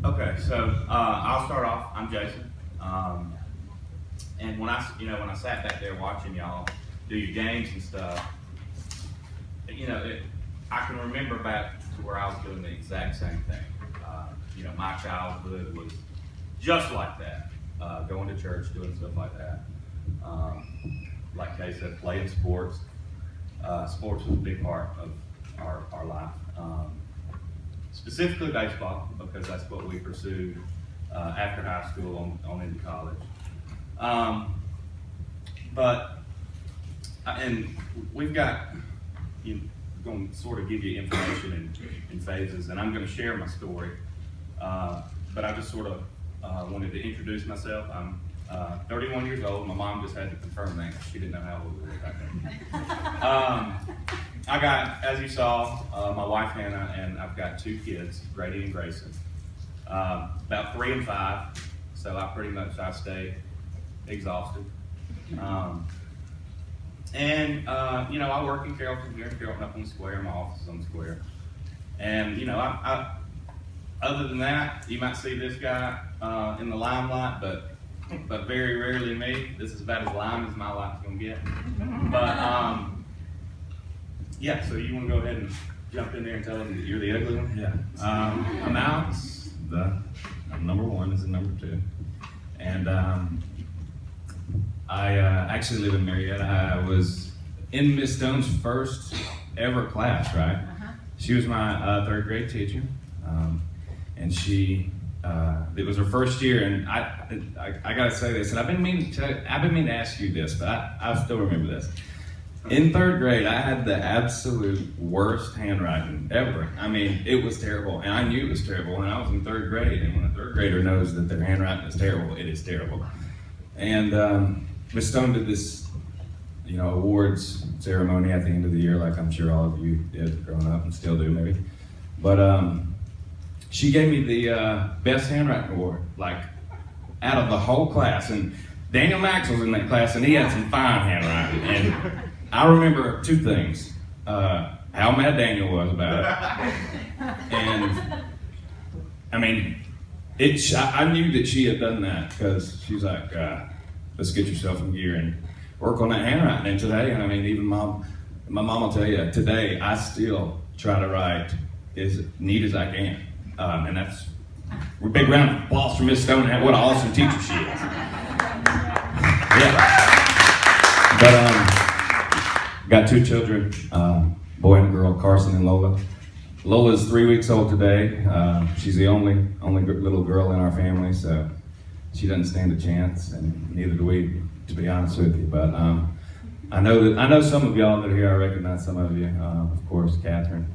Okay, so I'll start off. I'm Jason, and when I sat back there watching y'all do your games and stuff, I can remember back to where I was doing the exact same thing. My childhood was just like that, going to church, doing stuff like that. Like Kay said, playing sports. Sports was a big part of our life. Specifically baseball, because that's what we pursued after high school on into college. And we've got, going to sort of give you information in phases, and I'm going to share my story. But I just sort of wanted to introduce myself. I'm 31 years old. My mom just had to confirm that. She didn't know how old we were back then. I got, as you saw, my wife Hannah, and I've got two kids, Grady and Grayson, about 3 and 5. So I stay exhausted. I work in Carrollton here in Carrollton up on the square. My office is on the square. And I other than that, you might see this guy in the limelight, but very rarely me. This is about as lime as my life's gonna get. But so you want to go ahead and jump in there and tell them that you're the ugly one? Yeah. I'm Alex. I'm number 1. This is number 2. And I actually live in Marietta. I was in Miss Stone's first ever class, right? Uh-huh. She was my 3rd grade teacher. And it was her first year, and I gotta say this, and I've been meaning to ask you this, but I still remember this. In 3rd grade, I had the absolute worst handwriting ever. I mean, it was terrible, and I knew it was terrible when I was in 3rd grade. And when a 3rd grader knows that their handwriting is terrible, it is terrible. And Miss Stone did this, awards ceremony at the end of the year, like I'm sure all of you did growing up and still do, maybe. But she gave me the best handwriting award, like out of the whole class. And Daniel Max was in that class, and he had some fine handwriting. And I remember 2 things: how mad Daniel was about it, and I mean, I knew that she had done that because she's like, "Let's get yourself in gear and work on that handwriting." And today, I mean, even my mom will tell you, today I still try to write as neat as I can. And we're big round of applause for Miss Stone. What an awesome teacher she is. Yeah. But got 2 children, boy and girl, Carson and Lola. Lola's 3 weeks old today. She's the only little girl in our family, so she doesn't stand a chance, and neither do we, to be honest with you. But I know some of y'all that are here. I recognize some of you, of course, Catherine.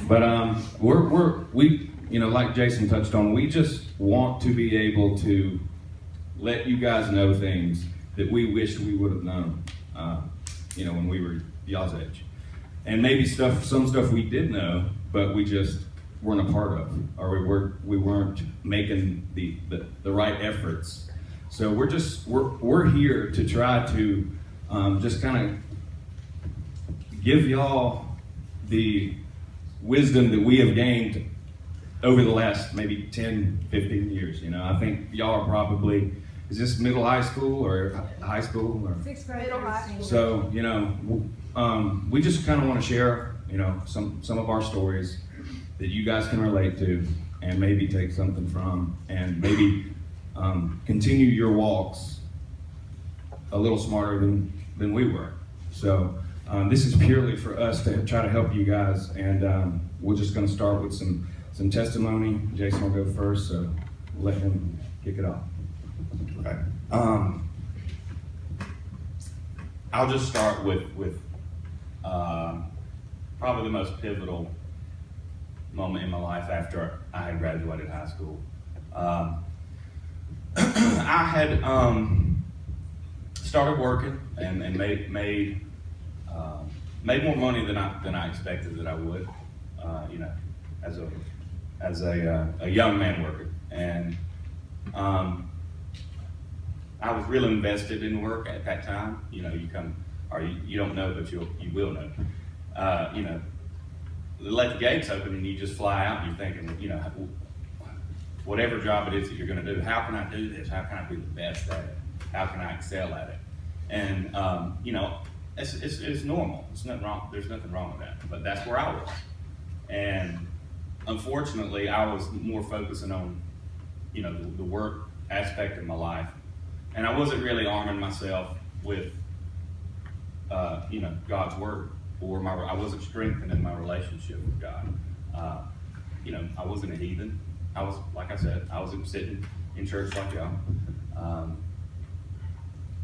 But we like Jason touched on, we just want to be able to let you guys know things that we wish we would have known, when we were y'all's age. And maybe some stuff we did know, but we just weren't a part of, or we weren't making the right efforts. So we're here to try to just kind of give y'all the wisdom that we have gained over the last maybe 10, 15 years. I think y'all are probably, is this middle high school or high school? Or? 6th grade, middle high school. So, we just kind of want to share, some of our stories that you guys can relate to and maybe take something from, and maybe continue your walks a little smarter than we were. So, this is purely for us to try to help you guys, and we're just going to start with some testimony. Jason will go first, so we'll let him kick it off. Okay. I'll just start with probably the most pivotal moment in my life after I had graduated high school. I had started working and made more money than I expected that I would, as a young man working, and I was really invested in work at that time. You don't know, but you will know. they let the gates open and you just fly out and you're thinking, you know, whatever job it is that you're going to do, how can I do this? How can I be the best at it? How can I excel at it? And, you know, it's normal. There's nothing wrong. There's nothing wrong with that. But that's where I was. And unfortunately, I was more focusing on, you know, the work aspect of my life. And I wasn't really arming myself with, you know, God's word, or I wasn't strengthening my relationship with God. You know, I wasn't a heathen. I was, like I said, I was sitting in church like y'all.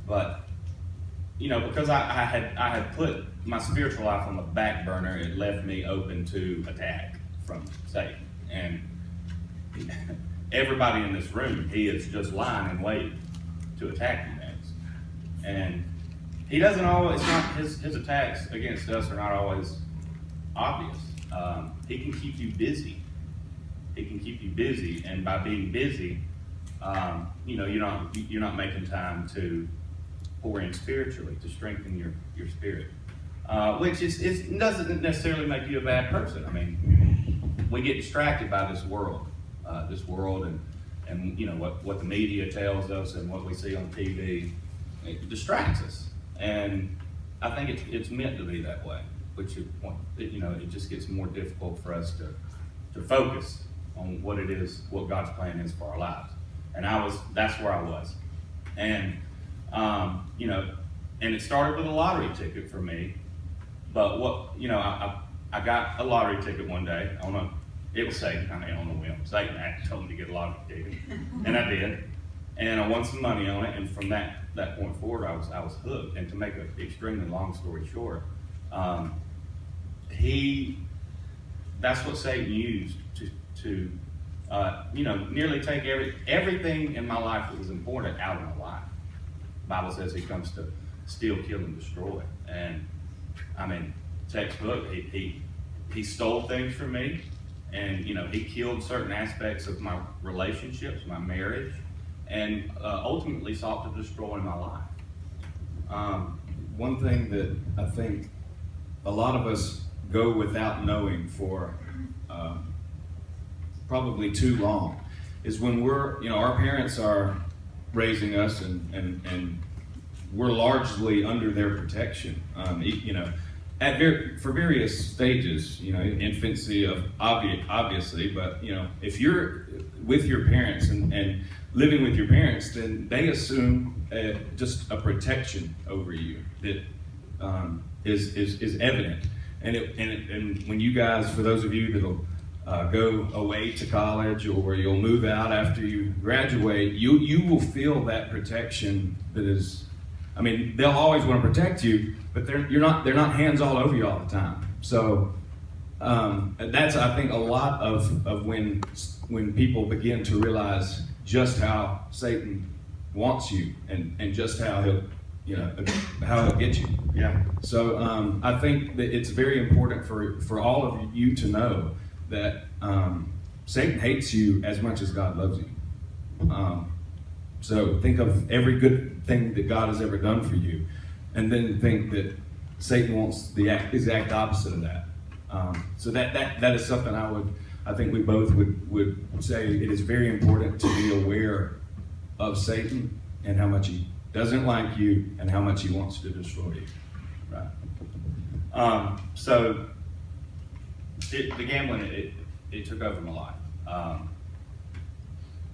But, you know, because I had put my spiritual life on the back burner, it left me open to attack from Satan. And everybody in this room, he is just lying in wait to attack you next. And he doesn't always, his attacks against us are not always obvious. He can keep you busy. He can keep you busy, and by being busy, you know, you're not making time to pour in spiritually, to strengthen your spirit. Which doesn't necessarily make you a bad person. I mean, we get distracted by this world, and you know what the media tells us and what we see on TV. It distracts us, and I think it's meant to be that way. Which you know, it just gets more difficult for us to focus on what it is, what God's plan is for our lives. And that's where I was, and you know, and it started with a lottery ticket for me. But you know, I got a lottery ticket one day. It was Satan, on a whim. Satan actually told me to get a lottery ticket, and I did. And I won some money on it, and from that point forward, I was hooked. And to make an extremely long story short, that's what Satan used to you know, nearly take everything in my life that was important out of my life. The Bible says he comes to steal, kill, and destroy. And I mean, textbook, he stole things from me, and you know, he killed certain aspects of my relationships, my marriage, and ultimately sought to destroy my life. One thing that I think a lot of us go without knowing for probably too long is when you know, our parents are raising us and we're largely under their protection. You know, for various stages, you know, infancy obviously, but you know, if you're with your parents and living with your parents, then they assume just a protection over you that is evident. And when you guys, for those of you that'll go away to college, or you'll move out after you graduate, you will feel that protection that is, I mean, they'll always want to protect you, but they're not hands all over you all the time. So that's, I think, a lot of when people begin to realize just how Satan wants you and just how he'll get you. Yeah. So I think that it's very important for all of you to know that Satan hates you as much as God loves you. So think of every good thing that God has ever done for you, and then think that Satan wants the exact opposite of that. So that is something I think we both would say it is very important to be aware of Satan and how much he doesn't like you and how much he wants to destroy you. Right. So the gambling, it took over my life.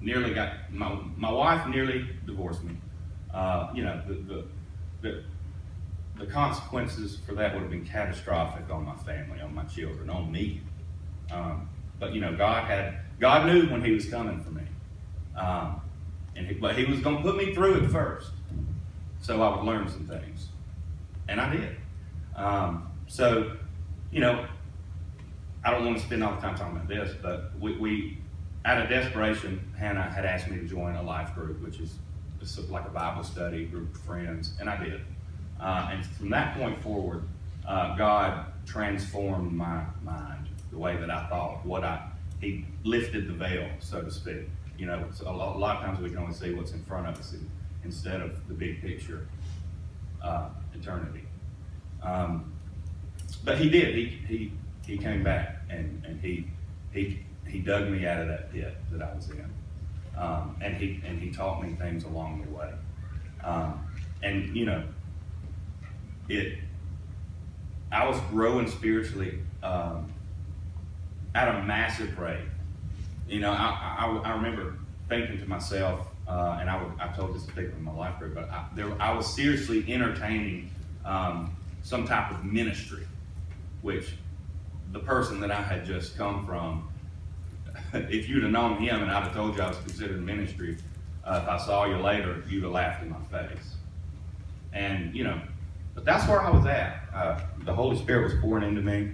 Nearly got my wife nearly divorced me. You know, the consequences for that would have been catastrophic on my family, on my children, on me. But you know, God knew when He was coming for me, but He was going to put me through it first, so I would learn some things, and I did. So, you know, I don't want to spend all the time talking about this, but we out of desperation, Hannah had asked me to join a life group, which is like a Bible study group of friends, and I did. And from that point forward, God transformed my mind, the way that I thought, He lifted the veil, so to speak. You know, so a lot of times we can only see what's in front of us instead of the big picture, eternity. But He did. he came back and he dug me out of that pit that I was in. And he taught me things along the way. And you know, I was growing spiritually at a massive rate. You know, I remember thinking to myself, and I told this to people in my life group, but I was seriously entertaining some type of ministry, which the person that I had just come from, if you'd have known him and I'd have told you I was considered ministry, if I saw you later, you'd have laughed in my face. And, you know, but that's where I was at. The Holy Spirit was pouring into me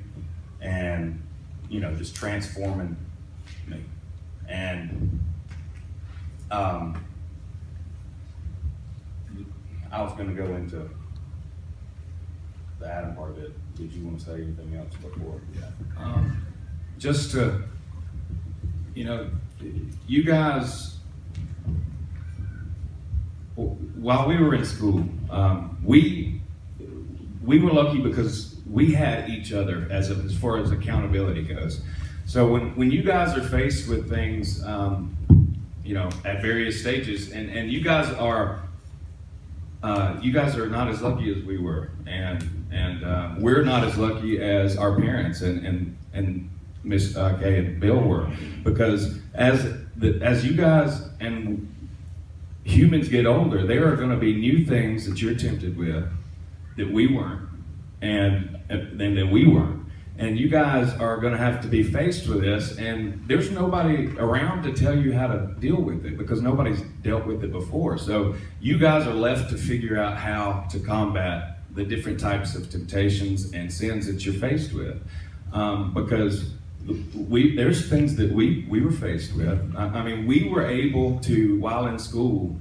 and, you know, just transforming me. And I was going to go into the Adam part of it. Did you want to say anything else before? Yeah. Just to, you know, you guys, while we were in school, we were lucky because we had each other as far as accountability goes. So when you guys are faced with things, you know, at various stages, and you guys are not as lucky as we were, and we're not as lucky as our parents and Miss Kay and Bill were, because as you guys and humans get older, there are going to be new things that you're tempted with that we weren't, and that we weren't. And you guys are going to have to be faced with this, and there's nobody around to tell you how to deal with it because nobody's dealt with it before. So you guys are left to figure out how to combat the different types of temptations and sins that you're faced with. Because there's things that we were faced with. I mean, we were able to, while in school,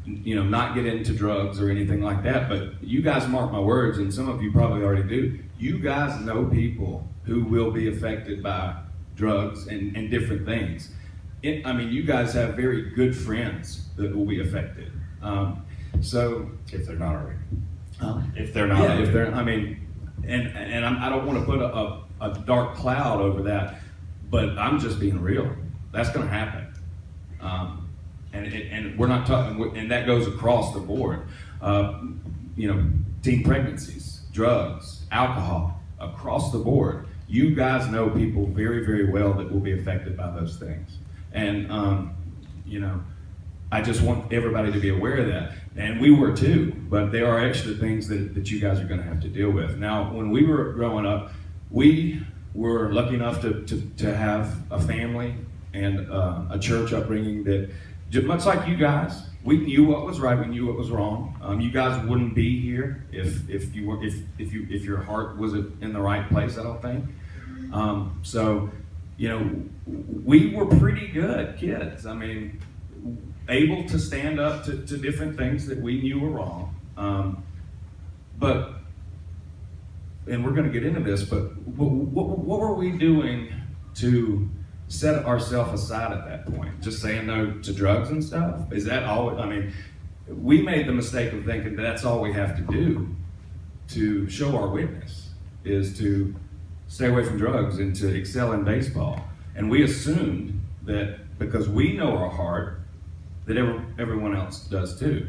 you know, not get into drugs or anything like that, but you guys mark my words, and some of you probably already do. You guys know people who will be affected by drugs and different things. I mean, you guys have very good friends that will be affected. So if they're not already. If they're not, yeah, if they're, I mean, and I don't want to put a dark cloud over that, but I'm just being real. That's going to happen. And we're not talking, and that goes across the board. You know, teen pregnancies, drugs, alcohol, across the board. You guys know people very, very well that will be affected by those things. And, you know, I just want everybody to be aware of that. And we were too, but there are extra things that you guys are going to have to deal with. Now, when we were growing up, we were lucky enough to have a family and a church upbringing that, much like you guys, we knew what was right, we knew what was wrong. You guys wouldn't be here if your heart wasn't in the right place, I don't think. So, you know, we were pretty good kids. I mean, able to stand up to different things that we knew were wrong. But, and we're going to get into this, but what were we doing to set ourselves aside at that point? Just saying no to drugs and stuff? Is that all? I mean, we made the mistake of thinking that's all we have to do to show our witness, is to stay away from drugs and to excel in baseball. And we assumed that because we know our heart, that everyone else does too.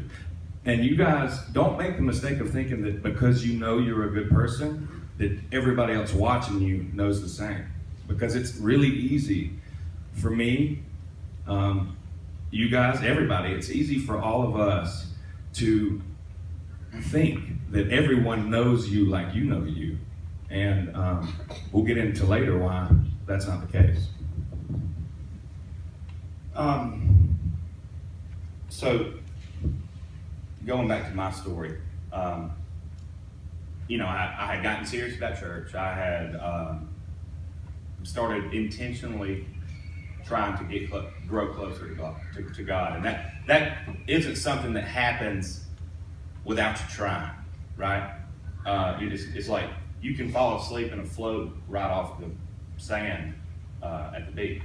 And you guys don't make the mistake of thinking that because you know you're a good person, that everybody else watching you knows the same. Because it's really easy for me, you guys, everybody, it's easy for all of us to think that everyone knows you like you know you. And we'll get into later why that's not the case. So, going back to my story, you know, I had gotten serious about church. I had started intentionally trying to grow closer to God. And that isn't something that happens without you trying, right? It's like you can fall asleep in a float right off the sand at the beach.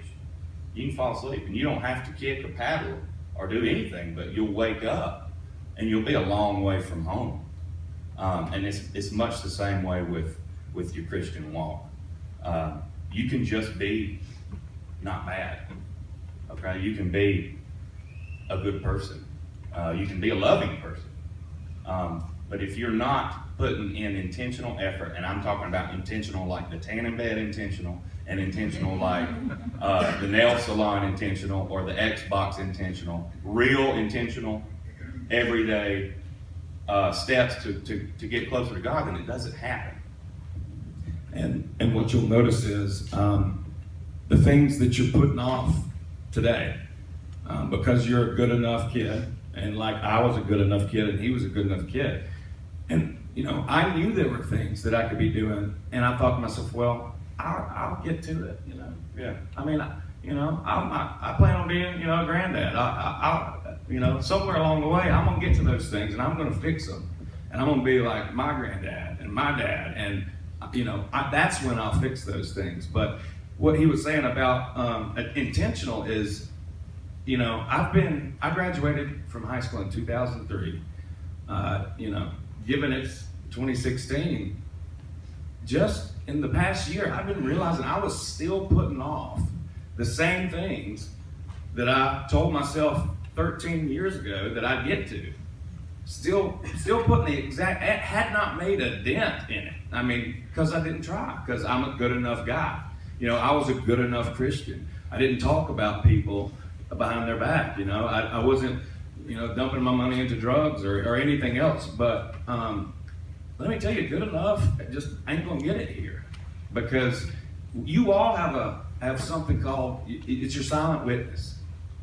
You can fall asleep and you don't have to kick or paddle or do anything, but you'll wake up and you'll be a long way from home. And it's much the same way with with your Christian walk. You can just be not bad. Okay, you can be a good person. You can be a loving person. But if you're not putting in intentional effort, and I'm talking about intentional like the tanning bed intentional, and intentional like the nail salon intentional, or the Xbox intentional, real intentional, everyday steps to get closer to God, then it doesn't happen. And what you'll notice is the things that you're putting off today, because you're a good enough kid, and like I was a good enough kid, and he was a good enough kid, and you know, I knew there were things that I could be doing, and I thought to myself, well, I'll get to it, you know. Yeah. I mean, you know, I plan on being, you know, a granddad. I you know, somewhere along the way, I'm gonna get to those things, and I'm gonna fix them, and I'm gonna be like my granddad and my dad, and you know, that's when I'll fix those things. But what he was saying about intentional is, you know, I graduated from high school in 2003. You know, given it's 2016, just in the past year, I've been realizing I was still putting off the same things that I told myself 13 years ago that I'd get to. Still putting the exact, it had not made a dent in it. I mean, because I didn't try, because I'm a good enough guy. You know, I was a good enough Christian. I didn't talk about people behind their back, you know. I wasn't, you know, dumping my money into drugs or anything else. But let me tell you, good enough just ain't gonna get it here, because you all have something called, it's your silent witness.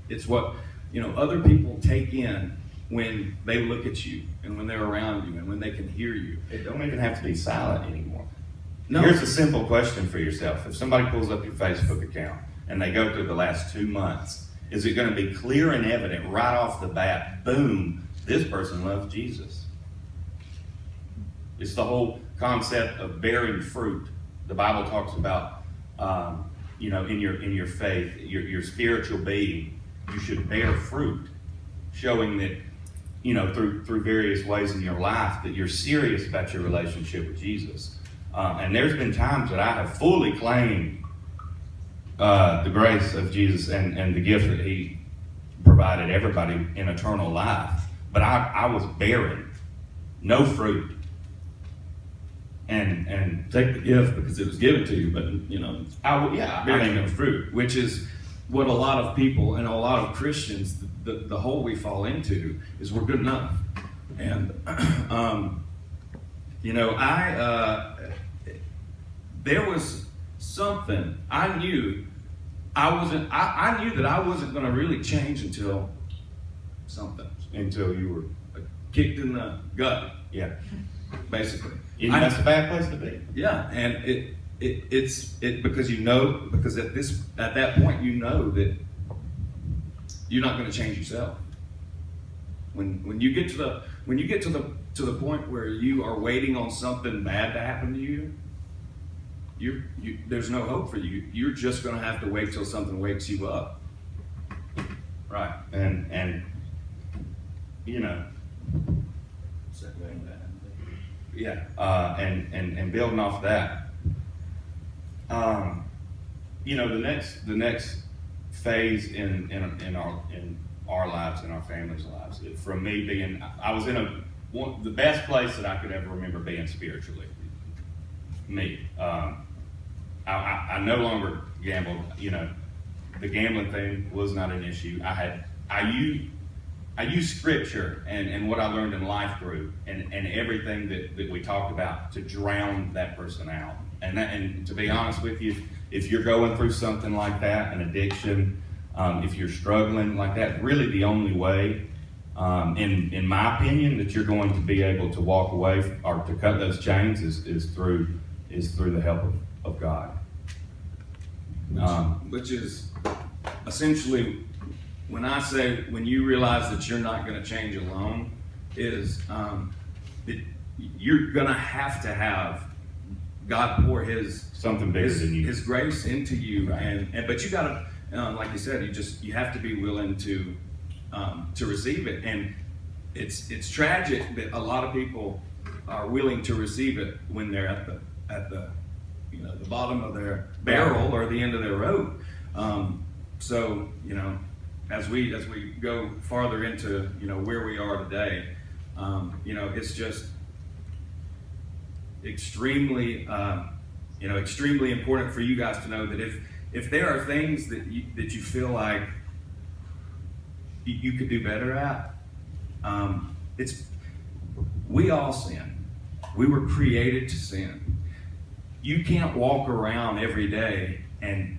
It's what, you know, other people take in when they look at you and when they're around you and when they can hear you. It don't even have to be silent anymore. No. Here's a simple question for yourself. If somebody pulls up your Facebook account and they go through the last 2 months, is it going to be clear and evident right off the bat, boom, this person loves Jesus? It's the whole concept of bearing fruit. The Bible talks about, you know, in your faith, your spiritual being, you should bear fruit, showing that, you know, through various ways in your life that you're serious about your relationship with Jesus. And there's been times that I have fully claimed the grace of Jesus and the gift that he provided everybody in eternal life. But I was barren, no fruit. And Take the gift because it was given to you, but you know, bearing no fruit, which is what a lot of people and a lot of Christians, the hole we fall into is we're good enough. And you know, there was something I knew I knew that I wasn't going to really change until until you were, kicked in the gut, yeah. basically. That's a bad place to be. Yeah, and it's because you know, because at that point you know that you're not going to change yourself. When you get to the point where you are waiting on something bad to happen to you, there's no hope for you. You're just going to have to wait till something wakes you up. Right. And you know, yeah, and building off that, you know, the next phase in our lives, in our families' lives, from me being, I was in the best place that I could ever remember being spiritually. Me, I no longer gambled. You know, the gambling thing was not an issue. I used scripture and what I learned in life group and everything that we talked about to drown that person out. And to be honest with you, if you're going through something like that, an addiction, if you're struggling like that, really the only way, in my opinion, that you're going to be able to walk away or to cut those chains is through the help of God. Which is essentially, when you realize that you're not going to change alone, is you're going to have God pour Something bigger than you. His grace into you, right. But you got to, like you said, you have to be willing to receive it, and it's tragic that a lot of people are willing to receive it when they're at the, the bottom of their barrel or the end of their rope. So, as we go farther into, where we are today, it's just extremely, extremely important for you guys to know that if there are things that you feel like you could do better at, we all sin. We were created to sin. You can't walk around every day and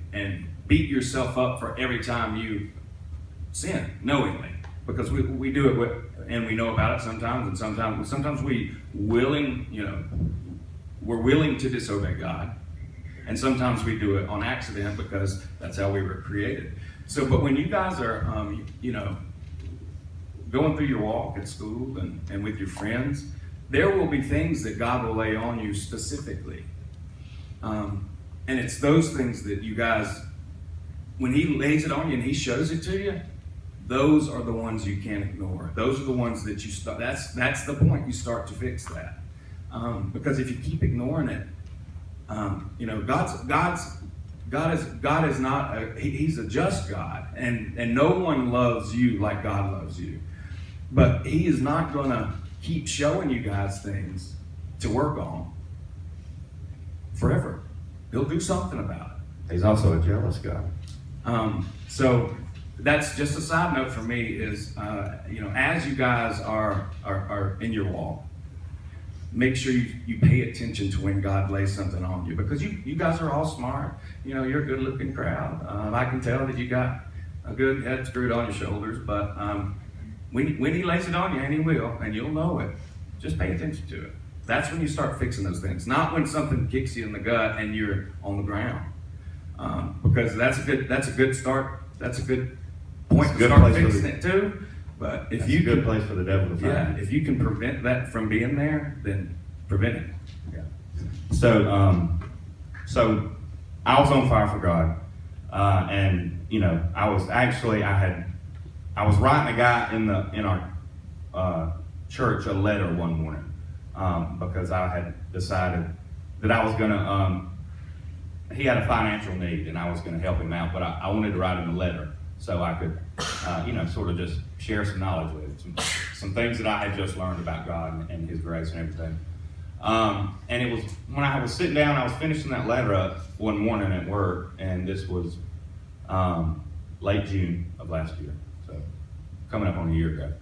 beat yourself up for every time you sin knowingly, because we do it and we know about it sometimes, and sometimes we're willing to disobey God, and sometimes we do it on accident because that's how we were created. So, but when you guys are going through your walk at school and with your friends, there will be things that God will lay on you specifically. And it's those things that you guys, when He lays it on you and He shows it to you, those are the ones you can't ignore. Those are the ones that you start, that's the point you start to fix that. Because if you keep ignoring it, God is not, He's a just God, and no one loves you like God loves you. But He is not going to keep showing you guys things to work on forever. He'll do something about it. He's also a jealous God. So that's just a side note for me is, as you guys are in your walk, make sure you pay attention to when God lays something on you, because you guys are all smart. You're a good looking crowd. I can tell that you got a good head screwed on your shoulders, but when He lays it on you, and He will, and you'll know it, just pay attention to it. That's when you start fixing those things, not when something kicks you in the gut and you're on the ground, because that's a good start. That's a good point to start fixing it too. But if you a good place for the devil to find. if you can prevent that from being there, then prevent it. Yeah. So I was on fire for God, and I was writing a guy in our church a letter one morning, because I had decided that I was gonna. He had a financial need, and I was gonna help him out, but I wanted to write him a letter so I could, sort of just share some knowledge with him, some things that I had just learned about God and His grace and everything. And it was when I was sitting down, I was finishing that letter up one morning at work, and this was late June of last year, so coming up on a year ago.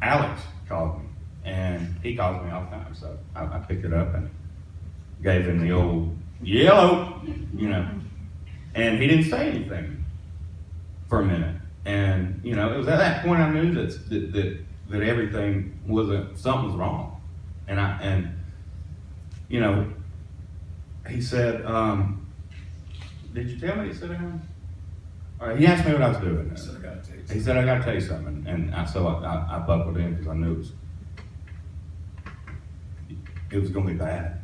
Alex called me, and he calls me all the time, so I picked it up and gave him the old yellow, and he didn't say anything for a minute. And it was at that point I knew that everything something was wrong. And he said, "Did you tell me to sit down?" All right, he asked me what I was doing. He said, "I got to tell you something." And so I buckled in because I knew it was going to be bad.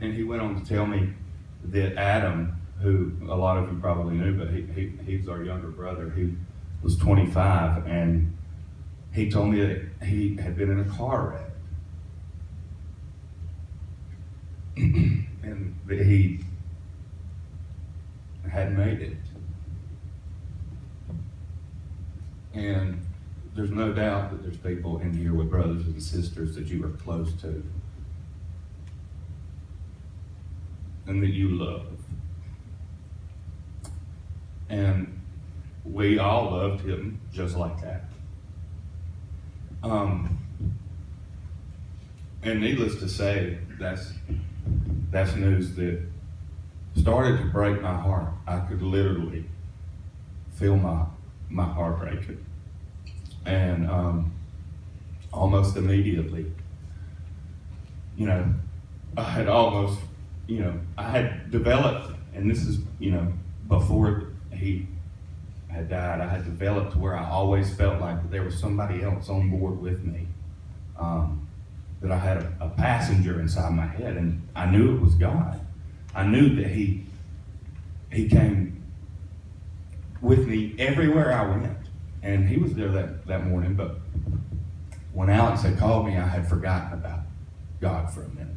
And he went on to tell me that Adam, who a lot of you probably knew, but he's our younger brother, he was 25, and he told me that he had been in a car wreck. And that he had made it. And there's no doubt that there's people in here with brothers and sisters that you are close to and that you love. And we all loved him just like that. And needless to say, that's news that started to break my heart. I could literally feel my heart breaking. And almost immediately, I had almost, I had developed, and this is, before he had died, I had developed to where I always felt like there was somebody else on board with me, that I had a passenger inside my head, and I knew it was God. I knew that He came with me everywhere I went. And he was there that morning, but when Alex had called me, I had forgotten about God for a minute.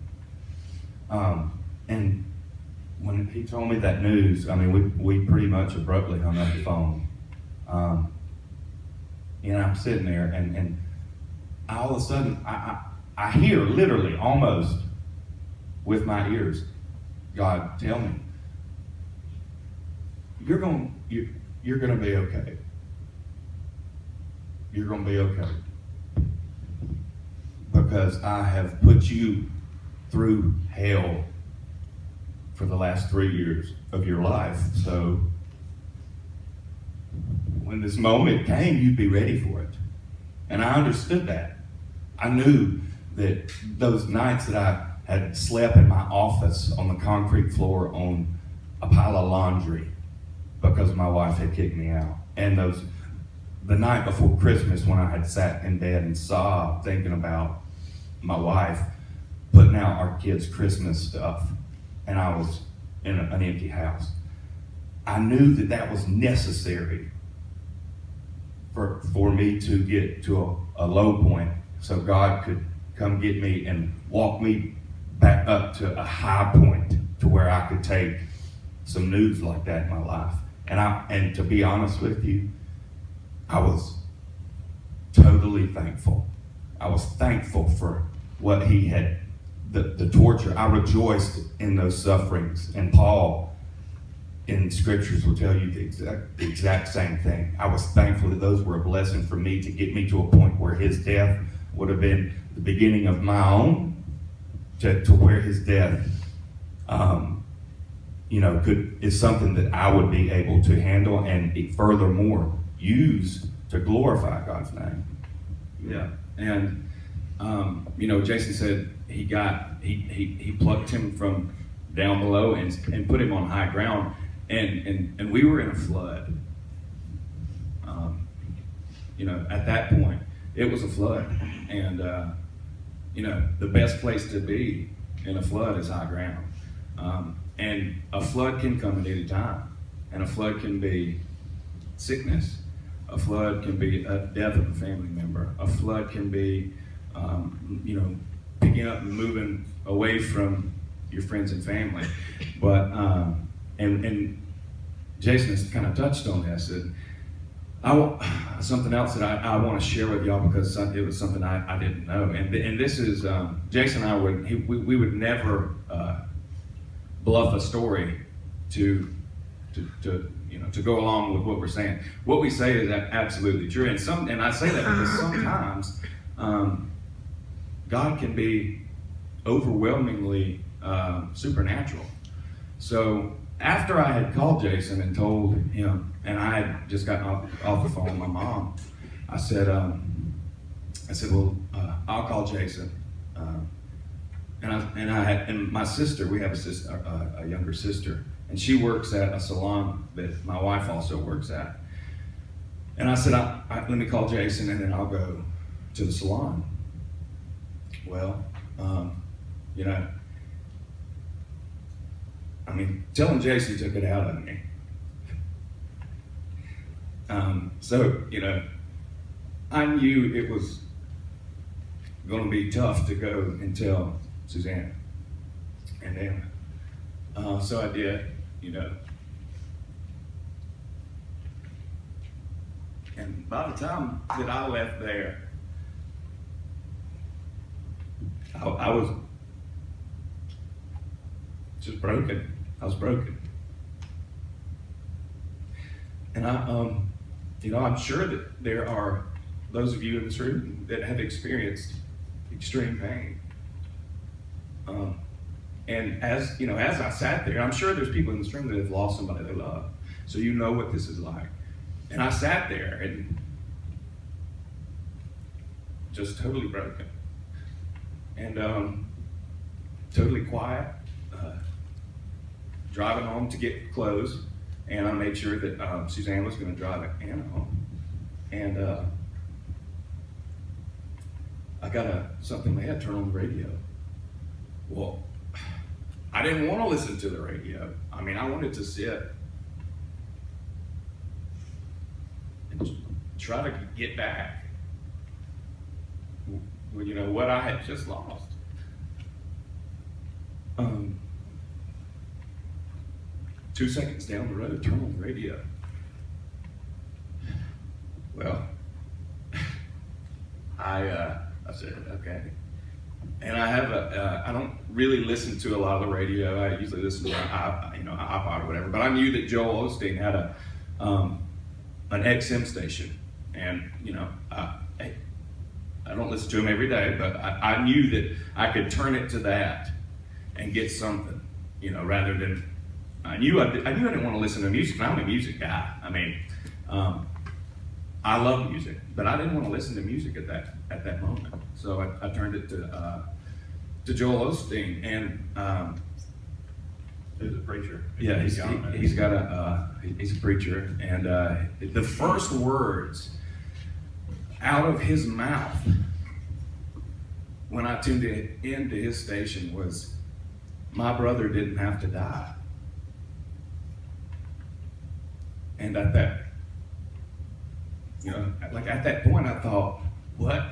And when he told me that news, I mean, we pretty much abruptly hung up the phone. And I'm sitting there, and all of a sudden, I hear literally almost with my ears, God tell me, you're gonna be okay. You're gonna be okay. Because I have put you through hell for the last 3 years of your life. So when this moment came, you'd be ready for it. And I understood that. I knew that those nights that I had slept in my office on the concrete floor on a pile of laundry because my wife had kicked me out. And the night before Christmas when I had sat in bed and sobbed thinking about my wife putting out our kids' Christmas stuff, and I was in an empty house. I knew that was necessary for me to get to a low point so God could come get me and walk me back up to a high point to where I could take some news like that in my life. And to be honest with you, I was totally thankful. I was thankful for what he had, the torture. I rejoiced in those sufferings. And Paul in scriptures will tell you the exact same thing. I was thankful that those were a blessing for me to get me to a point where his death would have been the beginning of my own, to where his death, is something that I would be able to handle and furthermore use to glorify God's name. Yeah, and Jason said he plucked him from down below and put him on high ground, and we were in a flood. At that point, it was a flood, and the best place to be in a flood is high ground, and a flood can come at any time, and a flood can be sickness. A flood can be a death of a family member. A flood can be, picking up and moving away from your friends and family. But and Jason has kind of touched on this. And something else that I want to share with y'all because it was something I didn't know. And this is Jason and I we would never bluff a story to go along with what we're saying. What we say is absolutely true, and I say that because sometimes God can be overwhelmingly supernatural. So after I had called Jason and told him, and I had just gotten off the phone with my mom, I said, well, I'll call Jason. And my sister, we have a younger sister, and she works at a salon that my wife also works at. And I said, let me call Jason and then I'll go to the salon. Well, telling Jason took it out of me. I knew it was going to be tough to go and tell Suzanne. And then, so I did, And by the time that I left there, I was just broken. I was broken. And I'm sure that there are those of you in this room that have experienced extreme pain. And as I sat there, I'm sure there's people in this room that have lost somebody they love. So you know what this is like. And I sat there and just totally broken. And totally quiet, driving home to get clothes. And I made sure that Suzanne was going to drive Anna home. And I got something they had turned on the radio. Well, I didn't want to listen to the radio. I wanted to sit and try to get back, you know, what I had just lost. 2 seconds down the road, turn on the radio. Well, I said, okay. And I have I don't really listen to a lot of the radio. I usually listen to iPod or whatever. But I knew that Joel Osteen had an XM station, and you know, I don't listen to him every day, but I knew that I could turn it to that and get something, you know, rather than I knew I didn't want to listen to music. And I'm a music guy. I mean, I love music, but I didn't want to listen to music at that moment. So I turned it to Joel Osteen, and Who's a preacher? yeah, he's a preacher, and the first words out of his mouth when I tuned into his station was, "My brother didn't have to die." And at that, you know, like at that point, I thought, what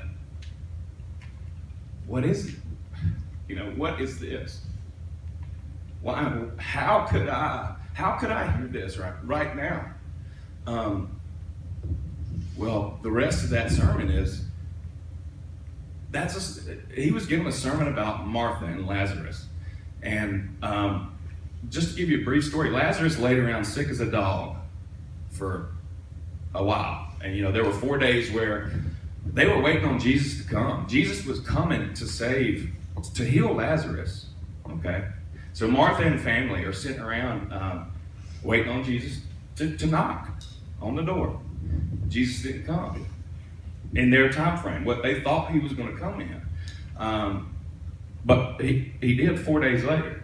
is it? You know, what is this? Why? How could I hear this right now? Well, the rest of that sermon is he was giving a sermon about Martha and Lazarus, and just to give you a brief story, Lazarus laid around sick as a dog for a while. And you know, there were 4 days where they were waiting on Jesus to come. Jesus was coming to heal Lazarus. Okay? So Martha and family are sitting around waiting on Jesus to knock on the door. Jesus didn't come in their time frame, what they thought he was going to come in. But he did 4 days later.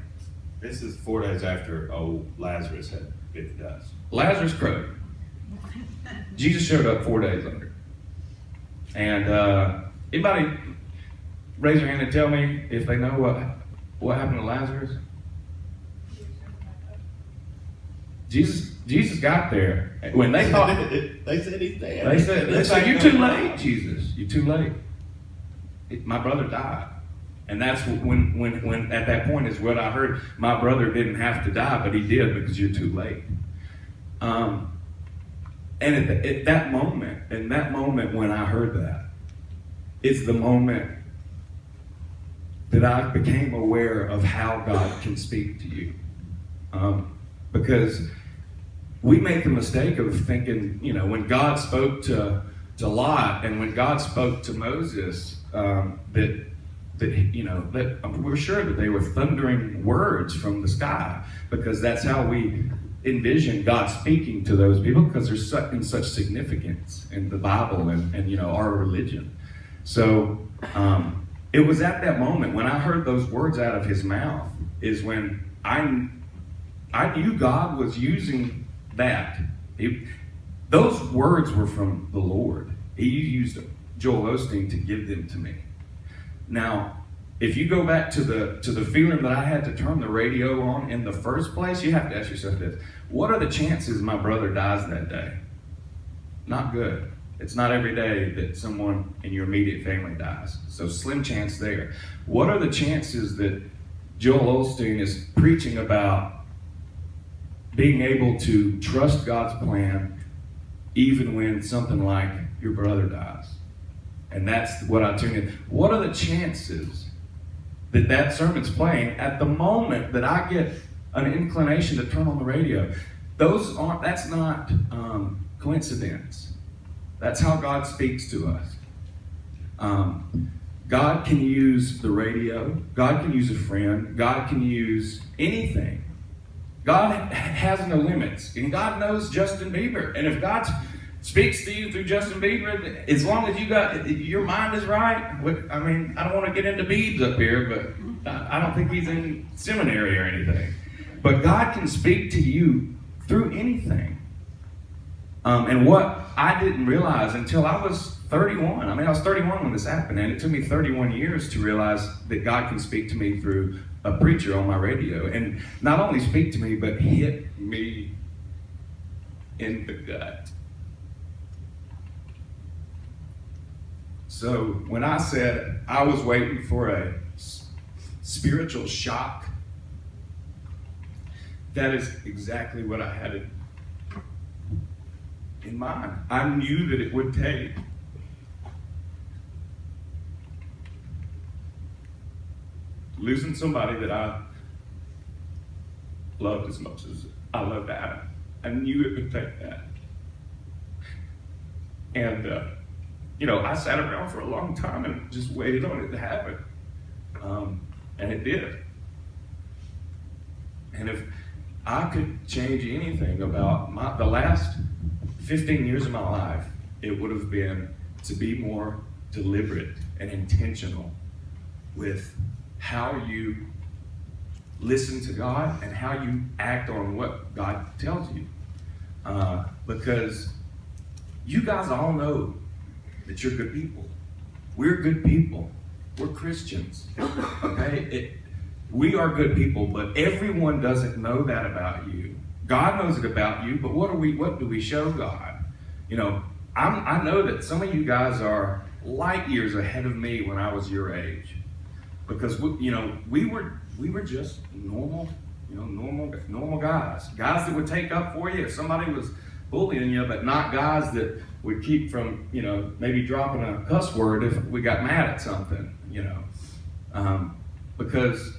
This is 4 days after old Lazarus had bit the dust. Lazarus crowed. Jesus showed up 4 days later. And anybody raise their hand and tell me if they know what happened to Lazarus? Jesus got there when they thought they said he's dead. they said you're too late, Jesus. You're too late. My brother died. And that's when at that point is what I heard. My brother didn't have to die, but he did because you're too late. And at that moment when I heard that, it's the moment that I became aware of how God can speak to you. Because we make the mistake of thinking, you know, when God spoke to Lot and when God spoke to Moses, that we're sure that they were thundering words from the sky, because that's how we envision God speaking to those people, because there's such significance in the Bible and you know, our religion. So it was at that moment when I heard those words out of his mouth is when I knew God was using that. Those words were from the Lord. He used Joel Osteen to give them to me. Now, if you go back to the feeling that I had to turn the radio on in the first place, you have to ask yourself this: what are the chances my brother dies that day? Not good. It's not every day that someone in your immediate family dies. So slim chance there. What are the chances that Joel Osteen is preaching about being able to trust God's plan even when something like your brother dies? And that's what I tune in. What are the chances that sermon's playing at the moment that I get an inclination to turn on the radio? That's not coincidence. That's how God speaks to us. God can use the radio. God can use a friend. God can use anything. God has no limits. And God knows Justin Bieber. And if God speaks to you through Justin Bieber, as long as your mind is right. I mean, I don't want to get into Biebs up here, but I don't think he's in seminary or anything. But God can speak to you through anything. And what I didn't realize until I was 31. I mean, I was 31 when this happened, and it took me 31 years to realize that God can speak to me through a preacher on my radio. And not only speak to me, but hit me in the gut. So when I said I was waiting for a spiritual shock, that is exactly what I had in mind. I knew that it would take losing somebody that I loved as much as I loved Adam. I knew it would take that. And, I sat around for a long time and just waited on it to happen. And it did. And if I could change anything about the last 15 years of my life, it would have been to be more deliberate and intentional with how you listen to God and how you act on what God tells you. Because you guys all know that you're good people. We're good people. We're Christians. Okay? We are good people, but everyone doesn't know that about you. God knows it about you, but what do we show God? I know that some of you guys are light years ahead of me when I was your age. Because we were just normal guys that would take up for you if somebody was bullying you, but not guys that would keep from maybe dropping a cuss word if we got mad at something. Because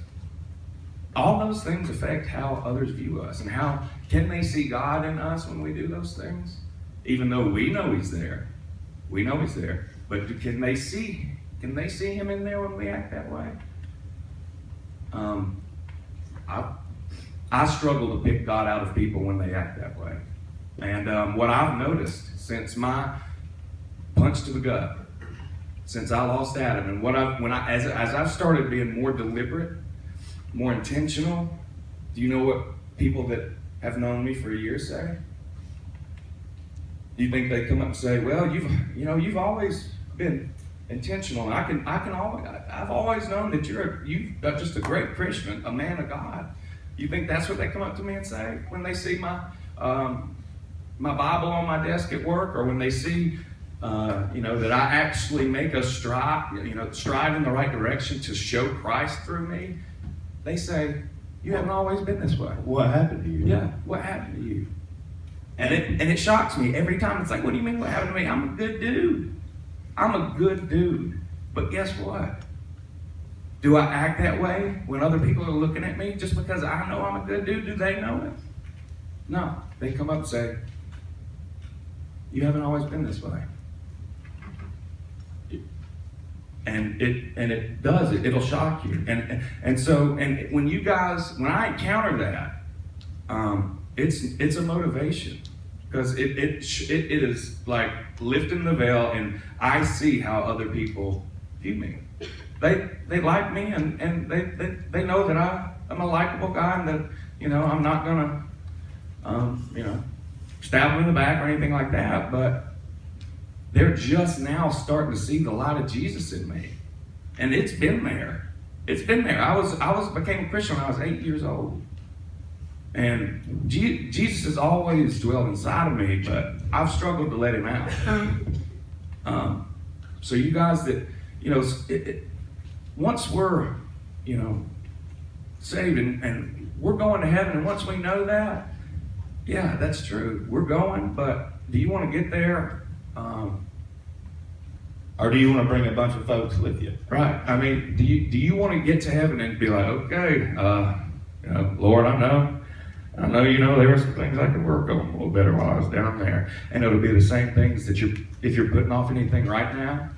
all those things affect how others view us, and how can they see God in us when we do those things, even though we know He's there. We know He's there, but can they see Him in there when we act that way? I struggle to pick God out of people when they act that way. And what I've noticed since my punch to the gut, since I lost Adam, and as I've started being more deliberate, more intentional, do you know what people that have known me for a year say? Do you think they come up and say, "Well, you've always been intentional, and I've always known that you've got just a great Christian, a man of God"? You think that's what they come up to me and say when they see my Bible on my desk at work, or when they see that I actually make a stride in the right direction to show Christ through me? They say, "You haven't always been this way. What happened to you?" Yeah, what happened to you? And it shocks me every time. It's like, what do you mean what happened to me? I'm a good dude. I'm a good dude. But guess what? Do I act that way when other people are looking at me just because I know I'm a good dude? Do they know it? No. They come up and say, "You haven't always been this way." And it does it. It'll shock you. And so when I encounter that, it's a motivation, because it is like lifting the veil, and I see how other people view me. They like me, and they know that I'm a likable guy, and that I'm not gonna stab them in the back or anything like that, but they're just now starting to see the light of Jesus in me. And it's been there. It's been there. I became a Christian when I was 8 years old. And Jesus has always dwelled inside of me, but I've struggled to let Him out. So you guys that, once we're, saved and we're going to heaven, and once we know that, yeah, that's true. We're going, but do you want to get there? Or do you want to bring a bunch of folks with you? Right. I mean, do you want to get to heaven and be like, okay, Lord, I know, there were some things I could work on a little better while I was down there. And it'll be the same things that if you're putting off anything right now,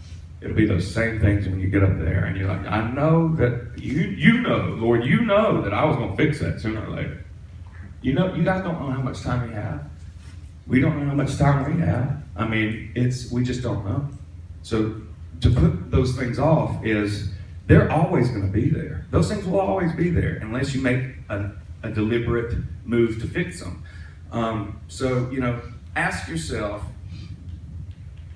it'll be those same things when you get up there. And you're like, I know that Lord, you know that I was going to fix that sooner or later. You guys don't know how much time we have. We don't know how much time we have. I mean, we just don't know. So to put those things off they're always going to be there. Those things will always be there unless you make a deliberate move to fix them. So, ask yourself,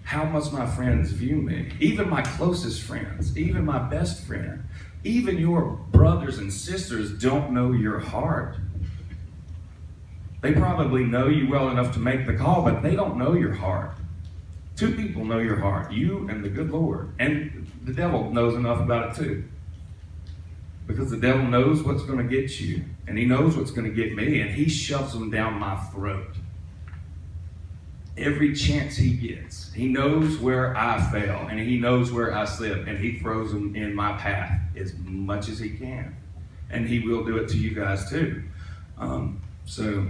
how must my friends view me? Even my closest friends, even my best friend, even your brothers and sisters don't know your heart. They probably know you well enough to make the call, but they don't know your heart. Two people know your heart, you and the good Lord. And the devil knows enough about it too. Because the devil knows what's going to get you, and he knows what's going to get me, and he shoves them down my throat. Every chance he gets, he knows where I fail, and he knows where I slip, and he throws them in my path as much as he can. And he will do it to you guys too. So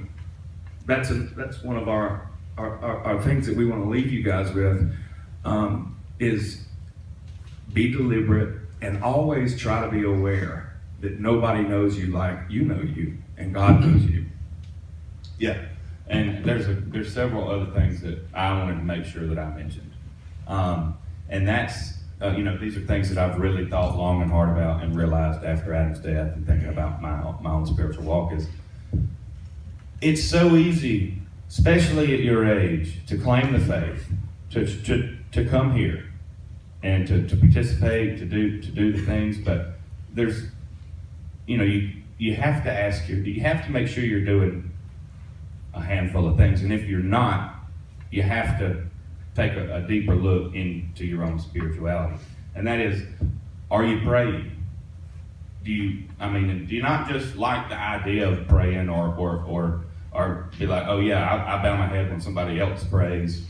that's one of our things that we want to leave you guys with, is be deliberate and always try to be aware that nobody knows you like you know you, and God knows you. Yeah, and there's several other things that I wanted to make sure that I mentioned, and that's these are things that I've really thought long and hard about and realized after Adam's death and thinking about my own spiritual walk is it's so easy, especially at your age, to claim the faith, to come here and to participate, to do the things, but there's you have to you have to make sure you're doing a handful of things, and if you're not, you have to take a deeper look into your own spirituality, and that is, are you praying? Do you not just like the idea of praying or be like, oh yeah, I bow my head when somebody else prays.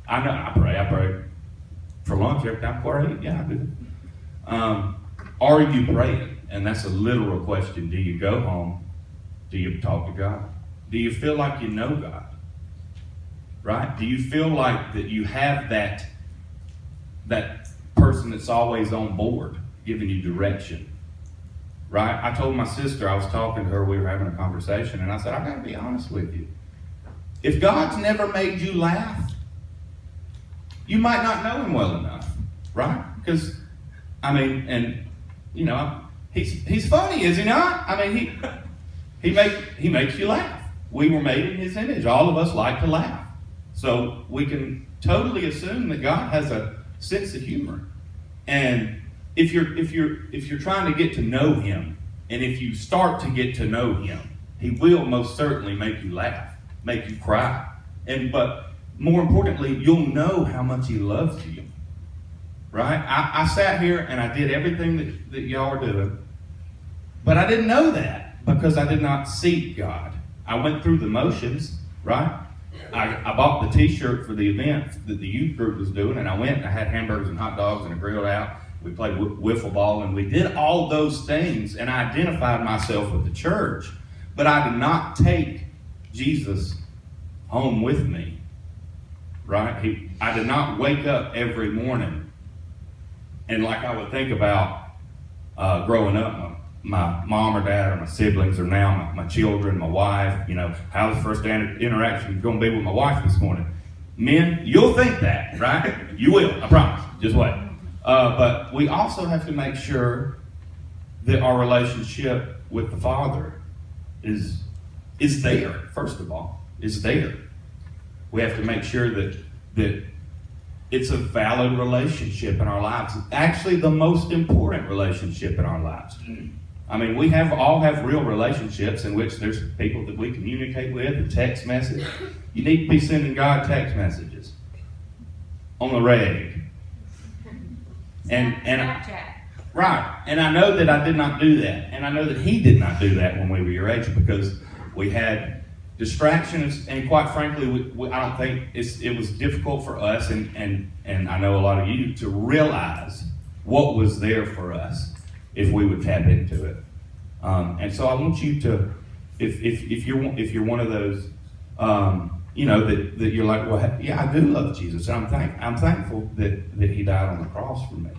I know I pray for lunch every time before I eat. Yeah, I do. Are you praying? And that's a literal question. Do you go home? Do you talk to God? Do you feel like you know God? Right? Do you feel like that you have that person that's always on board, giving you direction? Right? I told my sister, I was talking to her, we were having a conversation, and I said, I gotta be honest with you. If God's never made you laugh, you might not know him well enough, right? Because, he's funny, is he not? He makes you laugh. We were made in his image. All of us like to laugh. So we can totally assume that God has a sense of humor. And if you're trying to get to know him, and if you start to get to know him, he will most certainly make you laugh, make you cry. But more importantly, you'll know how much he loves you. Right? I sat here and I did everything that y'all are doing, but I didn't know that because I did not seek God. I went through the motions, right? I bought the t-shirt for the event that the youth group was doing, and I went and I had hamburgers and hot dogs and a grilled out. We played wiffle ball, and we did all those things, and I identified myself with the church, but I did not take Jesus home with me, right? I did not wake up every morning and like I would think about growing up, my mom or dad or my siblings or now my children, my wife, how's the first interaction going to be with my wife this morning? Men, you'll think that, right? You will, I promise. Just wait. But we also have to make sure that our relationship with the Father is there, first of all. It's there. We have to make sure that it's a valid relationship in our lives. It's actually the most important relationship in our lives. We all have real relationships in which there's people that we communicate with, a text message. You need to be sending God text messages on the reg. Right. And I know that I did not do that. And I know that he did not do that when we were your age because we had distractions, and quite frankly, I don't think it was difficult for us, and I know a lot of you, to realize what was there for us if we would tap into it. And so I want you to, if you're one of those, that you're like, well, yeah, I do love Jesus, and I'm thankful that he died on the cross for me,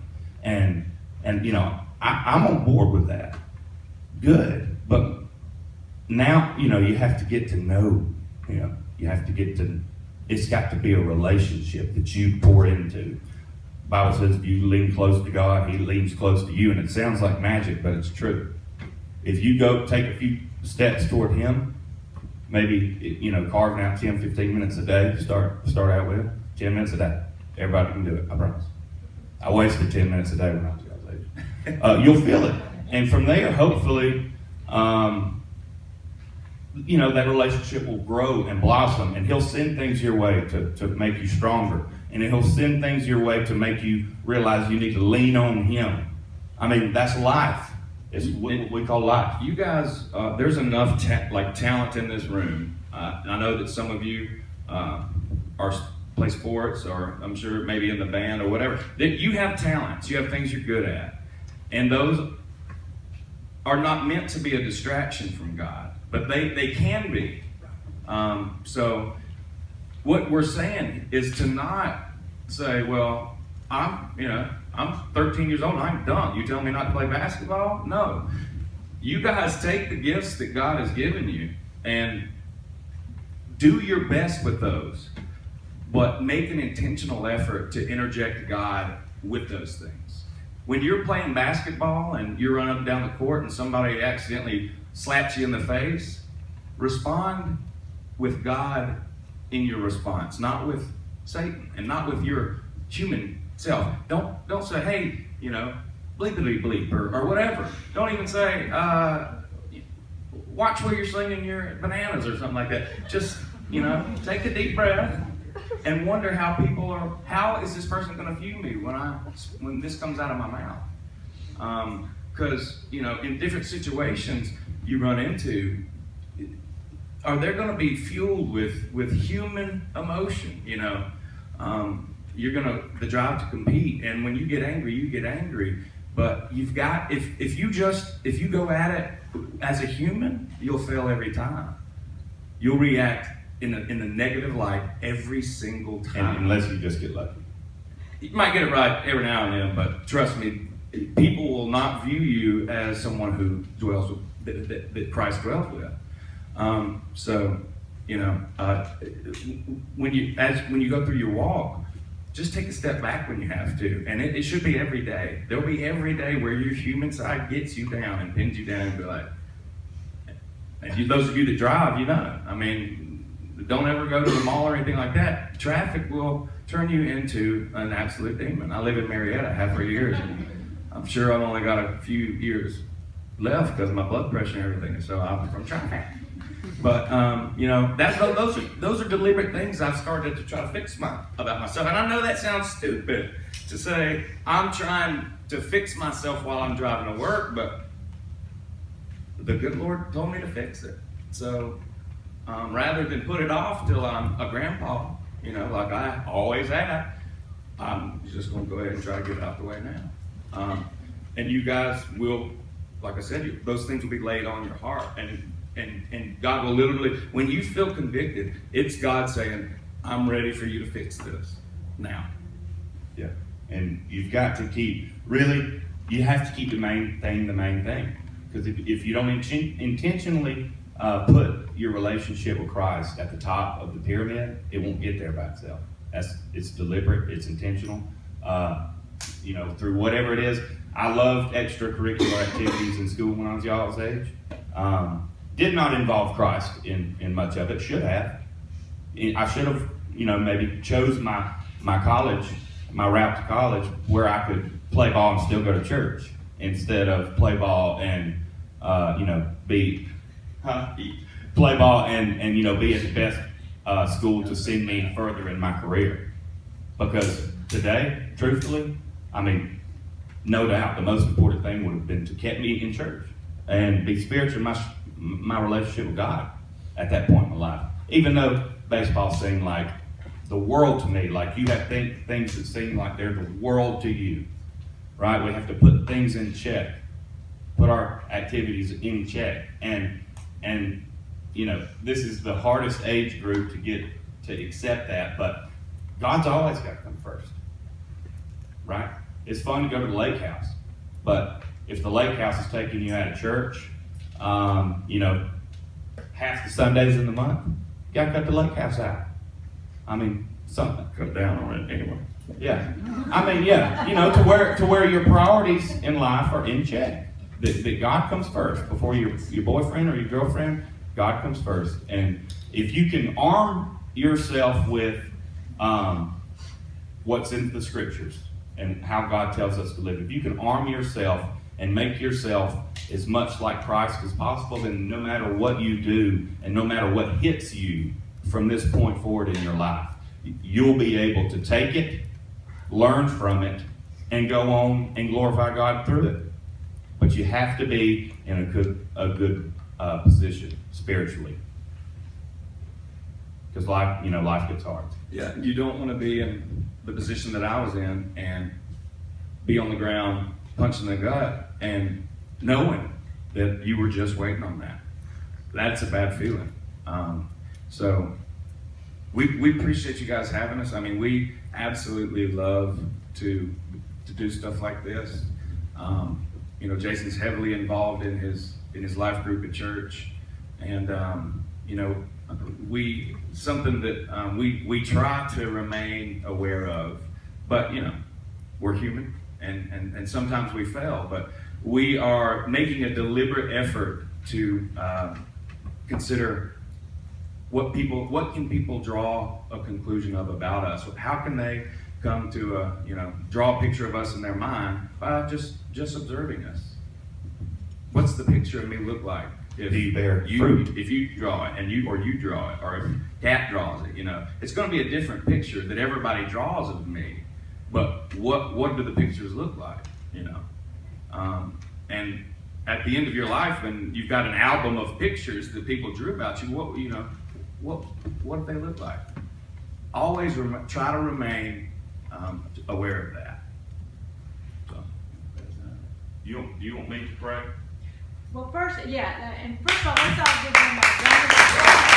and I'm on board with that. Good, but now, you have to get to know, it's got to be a relationship that you pour into. The Bible says if you lean close to God, he leans close to you, and it sounds like magic, but it's true. If you go take a few steps toward him, maybe, carving out 10, 15 minutes a day to start out with, 10 minutes a day. Everybody can do it, I promise. I wasted 10 minutes a day when I was y'all's age. You'll feel it. And from there, hopefully, that relationship will grow and blossom, and he'll send things your way to make you stronger. and he'll send things your way to make you realize you need to lean on him. I mean, that's life. It's what we call life. You guys, there's enough talent in this room. I know that some of you play sports, or I'm sure maybe in the band or whatever. That you have talents, you have things you're good at, and those are not meant to be a distraction from God, but they can be. So what we're saying is to not say, well, I'm 13 years old and I'm done. You tell me not to play basketball? No. You guys take the gifts that God has given you and do your best with those, but make an intentional effort to interject God with those things. When you're playing basketball and you're running up and down the court and somebody accidentally slaps you in the face, respond with God in your response, not with Satan and not with your human self. Don't say, hey, bleepity bleep or whatever. Don't even say, watch where you're slinging your bananas or something like that. Just, take a deep breath and wonder how is this person going to view me when this comes out of my mouth? Because, in different situations you run into, are they going to be fueled with human emotion? You're the drive to compete, and when you get angry, you get angry. But you've got if you go at it as a human, you'll fail every time. You'll react in the negative light every single time. Unless you just get lucky. You might get it right every now and then, but trust me, people will not view you as someone who dwells with that Christ dwells with. When you go through your walk, just take a step back when you have to, and it should be every day. There'll be every day where your human side gets you down and pins you down and be like, and those of you that drive, don't ever go to the mall or anything like that. Traffic will turn you into an absolute demon. I live in Marietta, half for years, and I'm sure I've only got a few years left because of my blood pressure and everything, so I'm from traffic. But those are deliberate things I've started to try to fix about myself. And I know that sounds stupid to say I'm trying to fix myself while I'm driving to work, but the good Lord told me to fix it. So rather than put it off till I'm a grandpa, like I always have, I'm just going to go ahead and try to get it out the way now. And you guys will, like I said, those things will be laid on your heart, and God will literally, when you feel convicted, it's God saying, I'm ready for you to fix this now. Yeah. And you've got to you have to keep the main thing. Because if you don't intentionally put your relationship with Christ at the top of the pyramid, it won't get there by itself. It's deliberate, it's intentional. Through whatever it is. I loved extracurricular activities in school when I was y'all's age. Did not involve Christ in much of it. Should have. I should have, maybe chose my college, my route to college, where I could play ball and still go to church instead of play ball and be at the best school to send me further in my career. Because today, truthfully, no doubt the most important thing would have been to keep me in church and be spiritual in my relationship with God at that point in my life. Even though baseball seemed like the world to me, like you have things that seem like they're the world to you, right? We have to put things in check, put our activities in check, and this is the hardest age group to get to accept that, but God's always got to come first, right? It's fun to go to the lake house, but if the lake house is taking you out of church, half the Sundays in the month, you got to cut the lake house out. Something. Cut down on it anyway. Yeah. To where your priorities in life are in check. That God comes first before your boyfriend or your girlfriend. God comes first. And if you can arm yourself with what's in the scriptures and how God tells us to live, if you can arm yourself and make yourself as much like Christ as possible, then no matter what you do and no matter what hits you from this point forward in your life, you'll be able to take it, learn from it, and go on and glorify God through it. But you have to be in a good position spiritually, because life gets hard. Yeah, you don't want to be in the position that I was in and be on the ground punching the gut and knowing that you were just waiting on that. That's a bad feeling. So we appreciate you guys having us. I mean, we absolutely love to do stuff like this. Jason's heavily involved in his life group at church, and something that we try to remain aware of, but we're human, and sometimes we fail, but we are making a deliberate effort to consider what can people draw a conclusion of about us? How can they come to draw a picture of us in their mind by just observing us? What's the picture of me look like if Do you bear fruit? if you draw it and you draw it, or if Kat draws it? It's going to be a different picture that everybody draws of me. But what do the pictures look like? And at the end of your life, when you've got an album of pictures that people drew about you, what do they look like? Always try to remain aware of that. So, Do you want me to pray? Well, first, and first of all, let's all give them a round of applause.